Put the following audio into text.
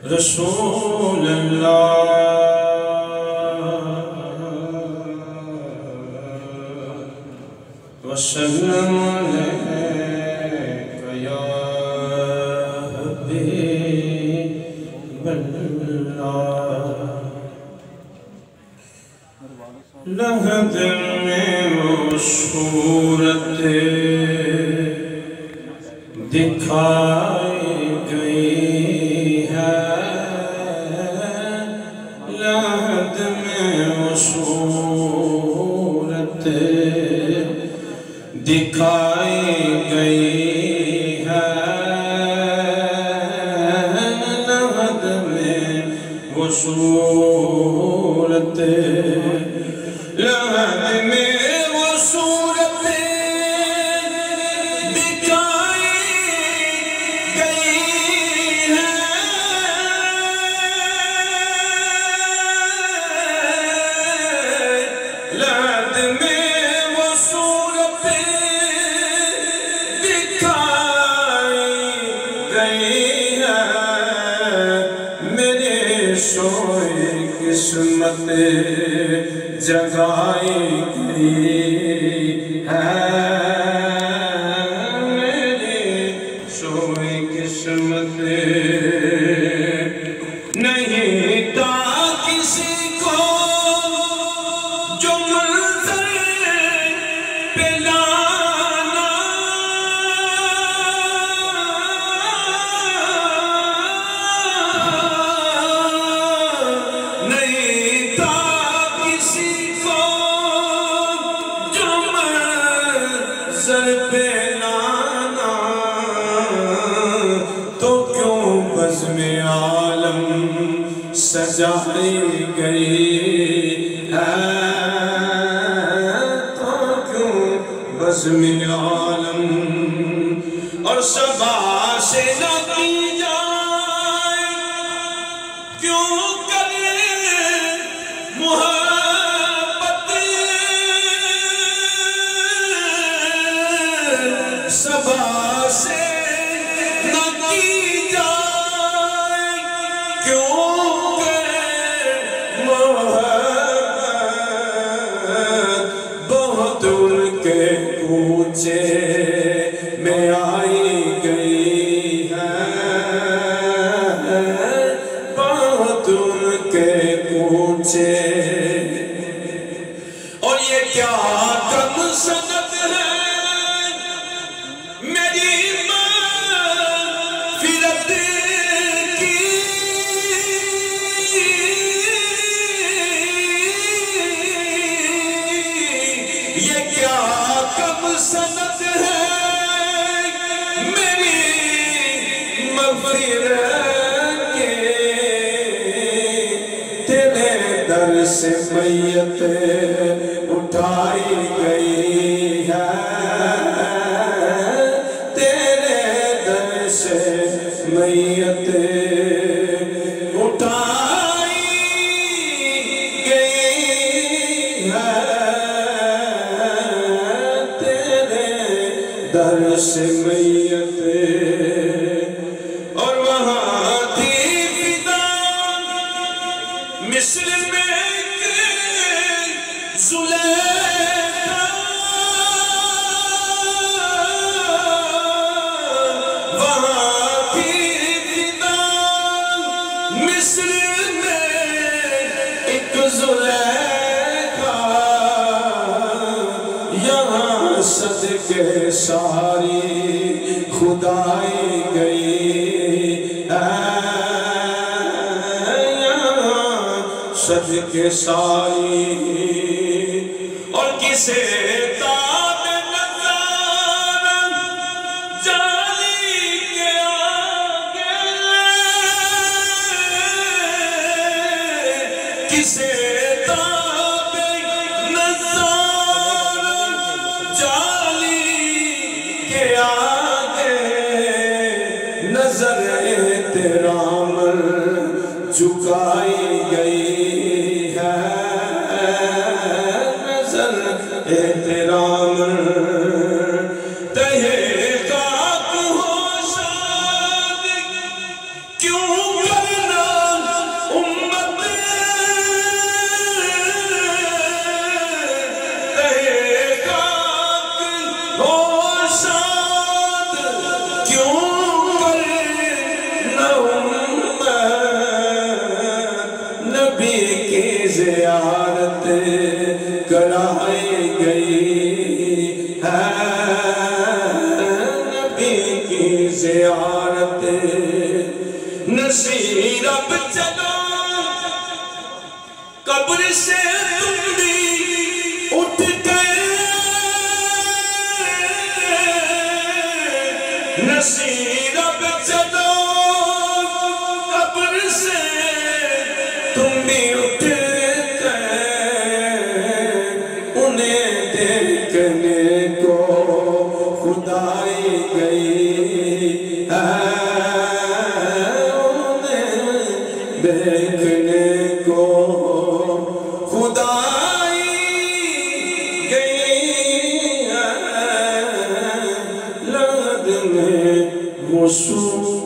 रसूल अल्लाह वसल्लम अलैका या हबीबल्लाह। लहद में वो सूरत दिखाई गई है, लहद में वो सूरत दिखाई गई है, लहद में वो सूरत, लहद में वो सूरत दिखाई गई है, लहद में वो सूरत दिखाई गई है, मेरे सोए किस्मत जगाई गई है, मेरी सोई किस्मत नहीं था किसी को जो मंज़र पे लाना, नहीं था किसी को जो मंज़र पे लाना, तो क्यों बज़्म-ए आलम सजाई गई है, तो क्यों बज़्म-ए आलम और सबा से न की जाए, क्यों करे मोहब्बत, सबा से न की जाए, क्यों करे मोहब्बत, बहुत उनके कूचे में आई गई है, बहुत उनके कूचे, और ये क्या कम सनत है मेरी मग़फ़िरत की, ये क्या कम सनत है मेरी मग़फ़िरत की, तेरे दर से मैयत उठाई गई है, तेरे दर से मैयत उठाई गई है, तेरे दर से मैयत, और वहाँ थी फिदा मिस्र में ज़ुलेखा, वहाँ थी फिदा मिस्र में एक ज़ुलेखा, यहाँ सदके सारी खुदाई गई है, यहाँ सदके सारी, और किसे ताबे नज़र जाली के आगे, किसे ताबे नज़र जाली के आगे, नज़र एहतराम झुकाई गई है, नज़र एहतराम तहे काक हो शाद क्यों करना नसीर अब चलो कब्र से तुम भी उठ गए नसीर अब चलो कब्र से तुम भी उठ गए उन्हें देखने को खुदाई गई देखने को खुदाई गई लद में मसूर